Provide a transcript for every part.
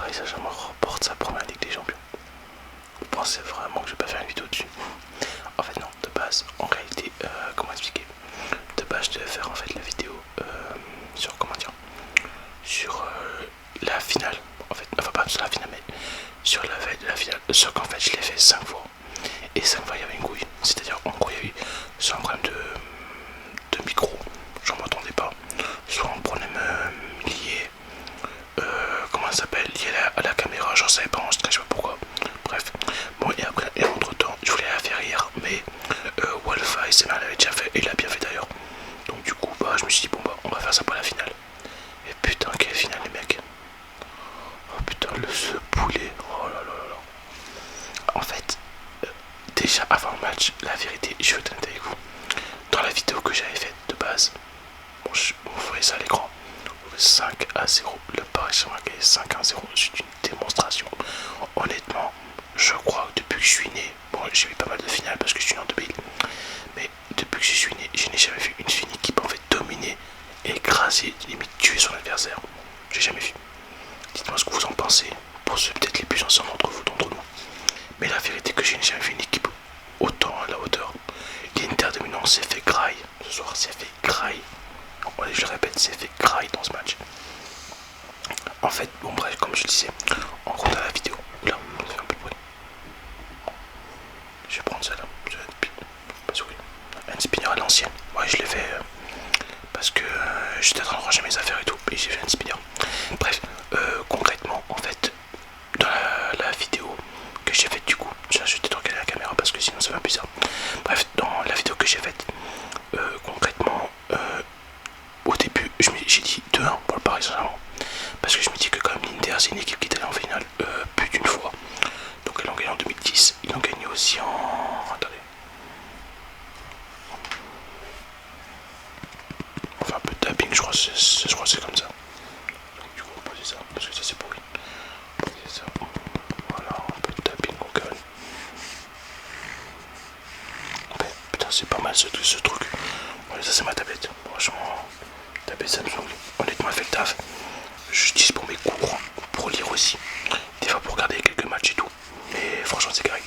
Paris Saint-Germain remporte sa première Ligue des Champions. Vous pensez vraiment que je vais pas faire une vidéo dessus? En fait non, de base, en réalité, comment expliquer? De base je devais faire en fait la vidéo sur comment dire, sur la finale, en fait, enfin pas sur la finale mais sur la veille de la finale, sauf qu'en fait je l'ai fait 5 fois, et 5 fois il y avait une couille, c'est-à-dire en gros il y avait soit un problème de micro, j'en m'entendais pas, soit un problème lié, comment ça s'appelle, lié à la caméra, j'en savais pas, je sais pas pourquoi, bref, bon et après, et entre temps, je voulais la faire hier, mais Wolfa et Semer l'avait déjà fait, et il l'a bien fait d'ailleurs, donc du coup bah je me suis dit bon bah on va faire ça pour la finale, et putain quelle finale les mecs, oh putain ce poulet, oh là là là là. En fait, déjà avant le match, la vérité, je vais être honnête avec vous, dans la vidéo que j'avais faite de base, bon, vous voyez ça à l'écran, 5-0, le Paris Saint-Germain gagne 5-0, c'est une démonstration. Honnêtement, je crois que depuis que je suis né, bon j'ai eu pas mal de finales parce que je suis né en 2000, mais depuis que je suis né, je n'ai jamais vu une équipe en fait dominer, écraser, limite tuer son adversaire. J'ai jamais vu. Dites-moi ce que vous en pensez, pour ceux peut-être les plus anciens d'entre vous, d'entre nous. Mais la vérité que je n'ai jamais vu une équipe autant à la hauteur. L'Inter de Milan s'est fait graille ce soir, s'est fait graille. Allez, je le répète, s'est fait graille dans ce match. En fait, bon bref, comme je le disais, en gros dans la vidéo, là, ça fait un peu de bruit. Je vais prendre celle-là, un spinner à l'ancienne. Ouais, je l'ai fait parce que j'étais en train de ranger mes affaires et tout, et j'ai fait un spinner. Bref, concrètement, en fait, dans la vidéo que j'ai faite du coup, j'ai peut-être regarder la caméra parce que sinon ça va bizarre. Bref, dans la vidéo que j'ai faite, concrètement, au début, j'ai dit 2-1 pour le Paris Saint-Germain. Parce que je me dis que quand même l'Inter c'est une équipe qui est allée en finale plus d'une fois. Donc ils l'ont gagné en 2010, ils l'ont gagné aussi en... Attendez. On fait un peu de tapping, je crois que c'est comme ça. Donc du coup on va poser ça, parce que ça c'est pourri. Poser ça. Voilà, un peu de tapping au calme. Ouais, putain c'est pas mal ce truc. Voilà, ça c'est ma tablette. Franchement, tablette Samsung. Honnêtement elle fait le taf. J'utilise pour mes cours, pour lire aussi, des fois pour regarder quelques matchs et tout, mais franchement c'est carré.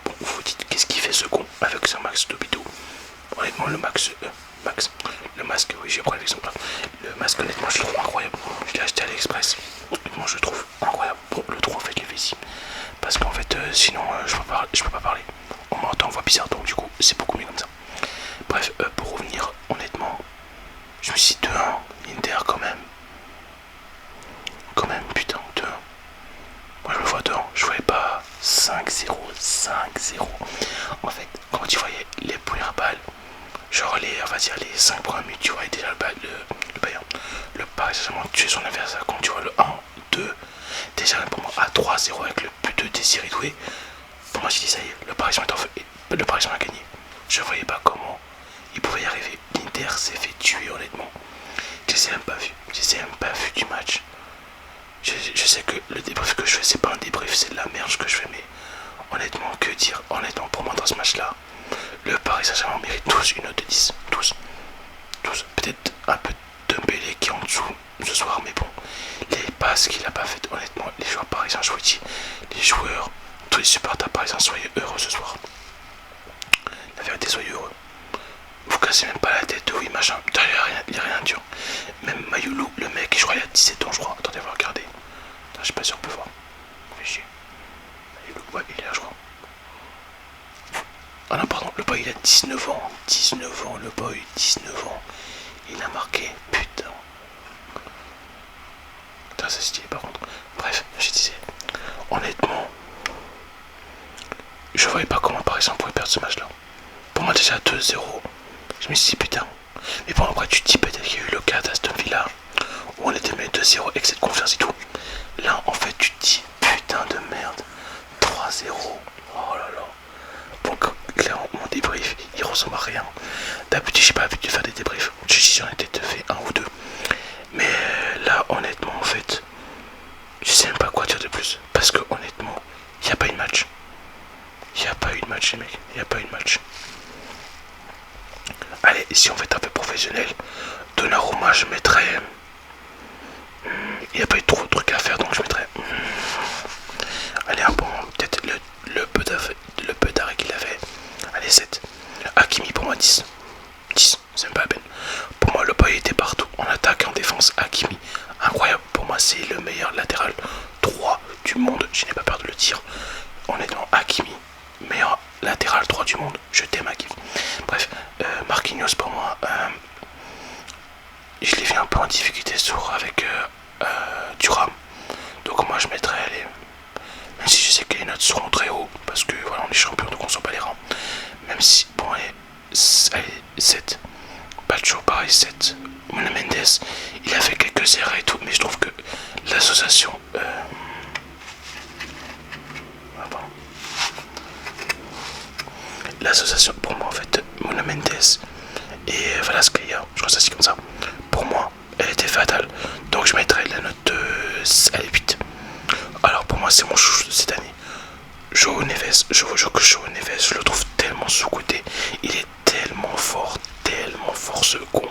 Bon, vous vous dites qu'est-ce qu'il fait ce con avec ce Max Tobito? Honnêtement le le masque, oui j'ai pris l'exemple. Le masque honnêtement je le trouve incroyable, je l'ai acheté à l'Express, honnêtement je le trouve incroyable. Bon le trou en fait les ici, parce qu'en fait sinon je peux pas parler, on m'entend, on voit bizarre, donc du coup c'est beaucoup mieux comme ça. Bref, pour revenir honnêtement, je me suis dit 2-1, Inter quand même. Quand même, putain, 2-1. Moi je me vois 2-1, je voyais pas 5-0. En fait, quand tu voyais les premières balles, genre on va dire les 5 premières minutes, tu voyais déjà le Bayern. Le Paris Saint-Germain tuer son adversaire. Quand tu vois le 1, 2, déjà pour moi à 3-0 avec le but de Désiré Doué, pour moi j'ai dit ça y est, le Paris Saint-Germain a gagné. Je voyais pas comment il pouvait y arriver. L'Inter s'est fait tuer honnêtement. Je les ai même pas vu du match. Je sais que le débrief que je fais, c'est pas un débrief, c'est de la merde que je fais, mais honnêtement, que dire? Honnêtement, pour moi, dans ce match-là, le Paris Saint-Germain mérite tous une note de 10. Tous. Peut-être un peu de Dembélé qui est en dessous ce soir, mais bon, les passes qu'il a pas faites, honnêtement, les joueurs parisiens, je vous dis, les joueurs, tous les supporters parisiens, soyez heureux ce soir. La vérité, soyez heureux. Vous cassez même pas la tête, oui, machin. Putain, il n'y a rien de dur. Même Mayoulou, le mec, je crois, il a 17 ans, je crois. Attendez, on va regarder. Attends, je sais pas si on peut voir. Ouais, il est là, je crois. Ah non, pardon, le boy, il a 19 ans. 19 ans, le boy, 19 ans. Il a marqué, putain. Putain, c'est stylé, par contre. Bref, je disais, honnêtement, je voyais pas comment Paris Saint-Germain pouvait perdre ce match-là. Pour moi, déjà 2-0. Je me suis dit, putain. Mais bon, après, tu te dis peut-être qu'il y a eu le cas d'Aston Villa où on était mené 2-0 avec cette confiance et tout. Là, en fait, tu te dis, putain de merde, 3-0. Oh là là. Bon, clairement, mon débrief, il ressemble à rien. D'habitude, j'ai pas l'habitude de faire des débriefs. Je sais si j'en ai peut-être fait un ou deux. Mais là, honnêtement, en fait, je sais même pas quoi dire de plus. Parce que, honnêtement, il n'y a pas eu de match. Il n'y a pas eu de match, les mecs. Il n'y a pas eu de match. Allez, si on veut être un peu professionnel, Donnarumma, je mettrais... Il n'y a pas eu trop de trucs à faire, donc je mettrais moi c'est le meilleur latéral droit du monde, je n'ai pas peur de le dire. Honnêtement, Hakimi, meilleur latéral droit du monde, je t'aime Hakimi. Bref, Marquinhos pour moi, je l'ai vu un peu en difficulté avec Thuram. Donc moi je mettrais les... Même si je sais que les notes seront très hauts, parce que voilà, on est champion donc on s'en bat les rangs. Même si, bon allez, 7. Pacho pareil 7. Nuno Mendes, il a fait quelques erreurs et tout, mais je trouve que l'association... L'association pour moi en fait, Nuno Mendes et Velasquez, je crois que ça c'est comme ça. Pour moi, elle était fatale. Donc je mettrais la note de 8. Alors pour moi c'est mon chouchou de cette année. João Neves, je le trouve tellement sous-coté. Il est tellement fort ce con.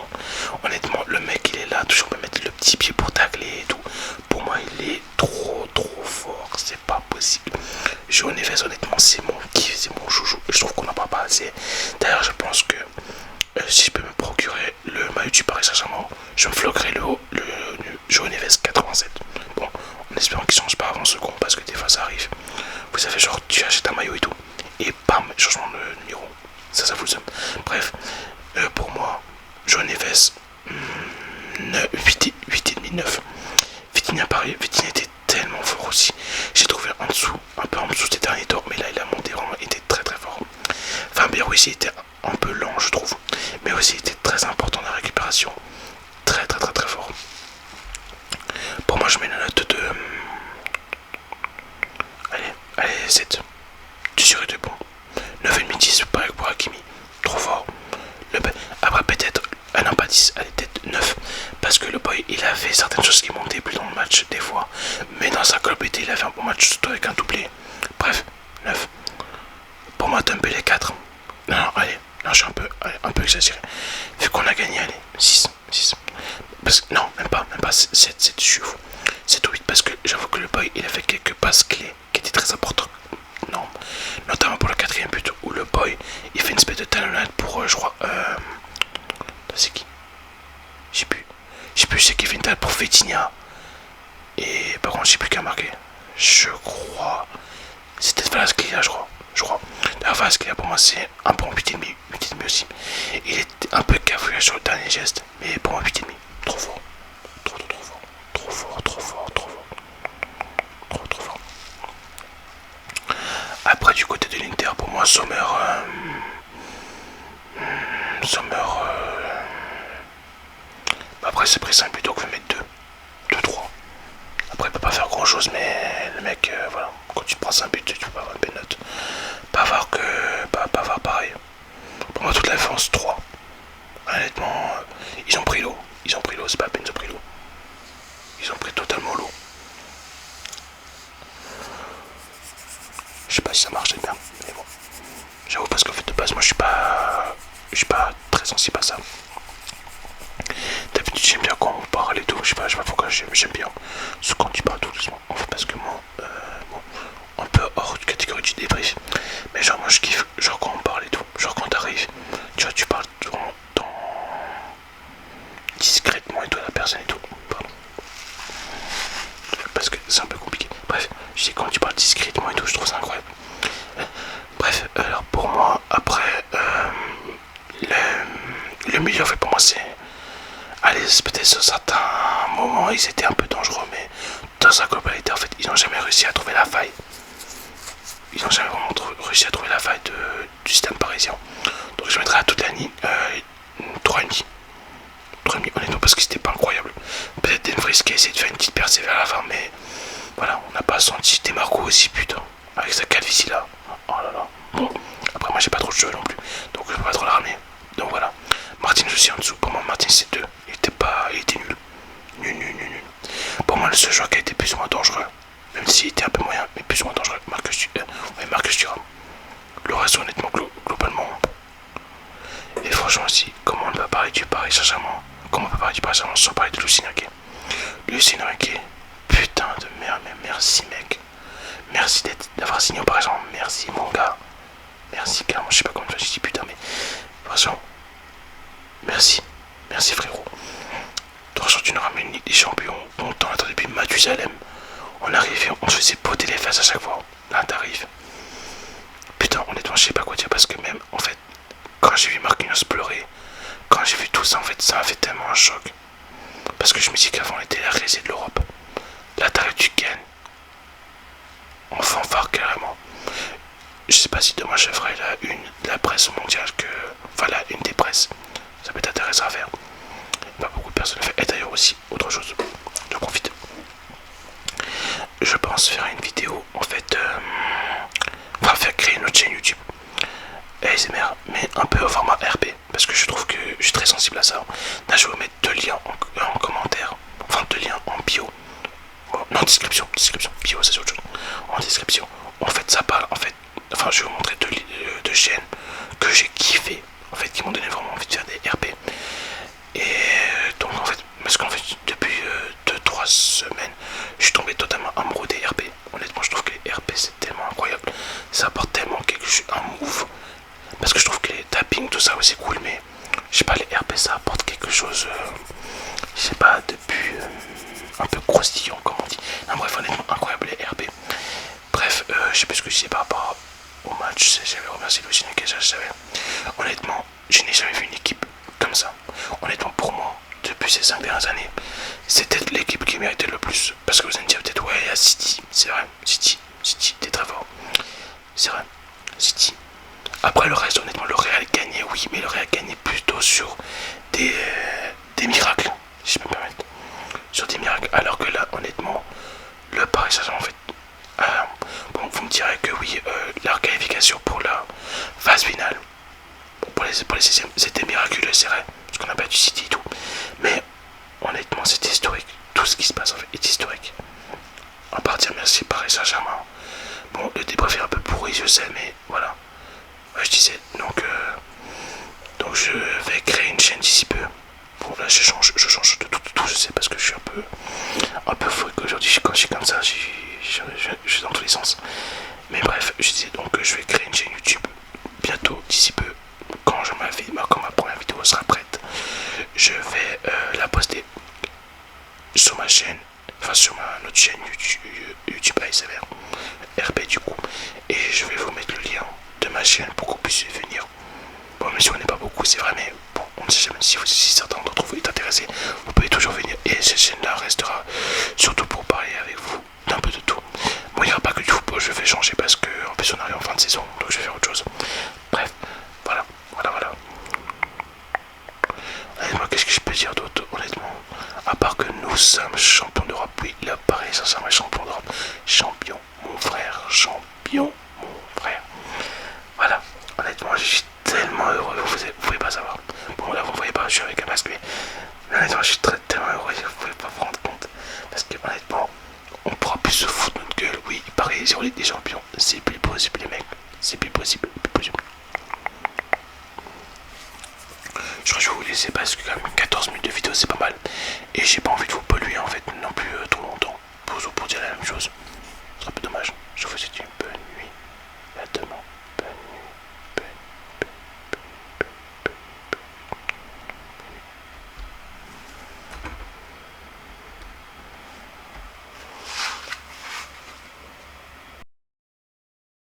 Honnêtement, le mec il est là, toujours peut mettre le petit pied pour tacler et tout. Pour moi il est trop fort, c'est pas possible. João Neves honnêtement c'est mon kiff, c'est mon chouchou. Je trouve qu'on n'en parle pas assez. D'ailleurs je pense que si je peux me procurer le maillot du Paris Saint-Germain, je me floquerai le João Neves 87. Bon, en espérant qu'il change pas avant ce con, parce que des fois ça arrive. Vous savez, genre tu achètes un maillot et tout, et bam, changement de numéro. Ça vous aime. Bref, pour moi, João Neves, 8,5, 9. Vitinha pareil, Vitinha était tellement fort aussi. J'ai trouvé un peu en dessous ces derniers temps, mais là il a monté vraiment, il était très fort. Fabien aussi était un peu lent je trouve, mais aussi il était très important dans la récupération. Très fort. Pour moi je mets une note de... Allez 7. Tu serais de bon. 9,5, 10, pareil pour Hakimi. Trop fort. Après peut-être, non pas 10, allez peut-être 9. Parce que le boy il a fait certaines choses qui montaient plus dans le match des fois. Mais dans sa globalité il a fait un bon match surtout avec un doublé. Bref, 9. Pour moi Dembélé 4. Non, allez, non, je suis un peu exagéré. Vu qu'on a gagné, allez, 6. Parce que, non, même pas 7, je suis fou. 7 ou 8 parce que j'avoue que le boy il a fait quelques passes clés qui étaient très importantes. Non, notamment pour le 4ème but où le boy il fait une espèce de talonnade pour je crois c'est qui, je sais plus c'est qu'il fait une talonnade pour Vitinha et par contre je sais plus qui a marqué, je crois c'était Velasquez je crois. D'ailleurs Velasquez pour moi c'est un bon 8,5 aussi. Il est un peu cafouilleux sur le dernier geste, mais pour moi 8,5. Trop fort. Trop fort. Après du côté de l'Inter, pour moi Sommer après c'est pris 5 plutôt que je vais mettre 2, 3. Après il peut pas faire grand chose, mais le mec voilà, quand tu prends 5 buts tu peux pas avoir une belle note. Pavard pareil. Pour moi toute la défense 3. Honnêtement ils ont pris l'eau, c'est pas la peine, ils ont pris l'eau. Ils ont pris totalement l'eau. Je sais pas si ça marchait bien, mais bon. J'avoue parce qu'en fait de base moi je suis pas très sensible à ça. D'habitude j'aime bien quand on parle et tout, je sais pas pourquoi j'aime bien. Parce que quand tu parles tout doucement, en fait parce que moi, bon, un peu hors catégorie du débrief. Mais genre moi je kiffe, genre quand on parle et tout, genre quand t'arrives, tu vois tu parles discrètement et tout à la personne et tout. Pardon. Parce que c'est un peu compliqué. Bref, je dis quand tu parles discrètement et tout, je trouve ça incroyable. Bref, alors pour moi, après, le milieu, en fait, pour moi, c'est... Allez, peut-être sur certains moments, ils étaient un peu dangereux, mais dans sa globalité, en fait, ils n'ont jamais réussi à trouver la faille. Ils n'ont jamais vraiment réussi à trouver la faille du système parisien. Donc je mettrais à toute la ligne 3,5. 3,5, honnêtement, parce que c'était pas incroyable. Peut-être Denvries qui a essayé de faire une petite percée vers la fin, mais voilà, on n'a pas senti. Des Marco aussi, putain, avec sa calvitie là. Oh là là. Bon, après, moi j'ai pas trop de jeu non plus, donc je peux pas trop la ramener. Donc voilà. Martins aussi en dessous. Pour moi, Martins c'est 2. Il était nul. Nul. Pour moi, le seul joueur qui a été plus ou moins dangereux, même s'il était un peu moyen, mais plus ou moins dangereux, Marcus Thuram. Le reste, honnêtement, globalement. Et franchement aussi, comment on peut parler du Paris Saint-Germain? Comment on peut parler du Paris Saint-Germain sans parler de Lucien Riquet? Lucien Riquet, putain de merde, mais merci mec. Merci d'avoir signé au Paris Saint-Germain, merci mon gars. Merci carrément, je sais pas comment je dis putain, mais franchement, merci frérot. Donc aujourd'hui on ramène une Ligue des Champions, on t'en attend depuis Mathusalem. On arrive, on se faisait poter les fesses à chaque fois. Là t'arrives. Putain, honnêtement, je sais pas quoi dire parce que même, en fait, quand j'ai vu Marquinhos pleurer, quand j'ai vu tout ça, en fait, ça m'a fait tellement un choc. Parce que je me dis qu'avant, on était la risée de l'Europe. Là, t'arrives, tu gagnes. En fanfare, carrément. Je sais pas si demain, je ferai la une de la presse mondiale que... Enfin, la une des presses. Ça peut être intéressant à faire. Pas beaucoup de personnes le font. Et d'ailleurs aussi, autre chose. J'en profite. Je pense faire une vidéo, en fait... Enfin, faire créer une autre chaîne YouTube. ASMR, mais un peu au format RP, parce que je trouve que je suis très sensible à ça. Là, je vais vous mettre deux liens en commentaire, enfin deux liens en bio. Oh, non, description, bio, ça c'est autre chose. En description, en fait, ça parle, en fait, enfin, je vais vous montrer deux chaînes que j'ai kiffé, en fait, qui m'ont donné vraiment envie de faire des RP. Et donc, en fait, parce qu'en fait, depuis 2-3 semaines, je suis tombé totalement amoureux des RP. Honnêtement, je trouve que les RP c'est tellement incroyable, ça apporte tellement quelque chose, un move. Parce que je trouve que les tapping, tout ça, ouais, c'est cool, mais je sais pas, les RP ça apporte quelque chose, je sais pas, de plus un peu croustillant, comme on dit. Non, bref, honnêtement, incroyable les RP. Bref, je sais pas ce que je disais par rapport au match, j'avais remercié Louis que je savais. Honnêtement, je n'ai jamais vu une équipe comme ça. Honnêtement, pour moi, depuis ces 5 dernières années, c'était l'équipe qui méritait le plus. Parce que vous allez me dire peut-être, ouais, il y a City, c'est vrai, City, t'es très fort. C'est vrai, City. Après le reste, honnêtement, le Real gagnait, oui, mais le Real gagnait plutôt sur des miracles, si je peux me permettre. Sur des miracles, alors que là, honnêtement, le Paris Saint-Germain, en fait, bon, vous me direz que oui, la qualification pour la phase finale, pour les 16e, c'était miraculeux, c'est vrai, parce qu'on a battu City et tout. Mais honnêtement, c'est historique. Tout ce qui se passe, en fait, est historique. À partir, merci Paris Saint-Germain. Bon, le débrief est un peu pourri, je sais, mais voilà. Je disais, donc je vais créer une chaîne d'ici peu. Bon là je change de tout, je sais parce que je suis un peu fou aujourd'hui, quand je suis comme ça, je suis dans tous les sens. Mais bref, je disais donc que je vais créer une chaîne YouTube bientôt, d'ici peu, quand ma première vidéo sera prête, je vais la poster sur ma chaîne, enfin sur ma autre chaîne YouTube ASMR, RP du coup, et je vais vous mettre le lien de ma chaîne pour que vous puissiez venir. Bon, même si on n'est pas beaucoup, c'est vrai, mais bon, on ne sait jamais si certains d'entre vous êtes intéressés, vous pouvez toujours venir. Et cette chaîne-là restera surtout pour parler avec vous d'un peu de tout. Bon, il n'y aura pas que du football, je vais changer parce que en plus on arrive en fin de saison, donc je vais faire autre chose. Bref, voilà. Honnêtement, qu'est-ce que je peux dire d'autre, honnêtement? À part que nous sommes champions d'Europe, oui, là, pareil, ça, c'est un champion d'Europe. Champion, mon frère, champion, mon frère. Voilà, honnêtement, je suis tellement heureux, vous pouvez pas savoir. Bon, là, vous voyez pas, je suis avec un masque, mais honnêtement, je suis tellement heureux, vous pouvez pas vous rendre compte. Parce que, honnêtement, on pourra plus se foutre notre gueule. Oui, pareil, sur Ligue des Champions, c'est plus possible, les mecs. C'est plus possible, plus possible. Je crois que je vais vous laisser parce que, quand même, 14 minutes de vidéo, c'est pas mal. Et j'ai pas envie de vous polluer, en fait, non plus trop longtemps. Pour dire la même chose.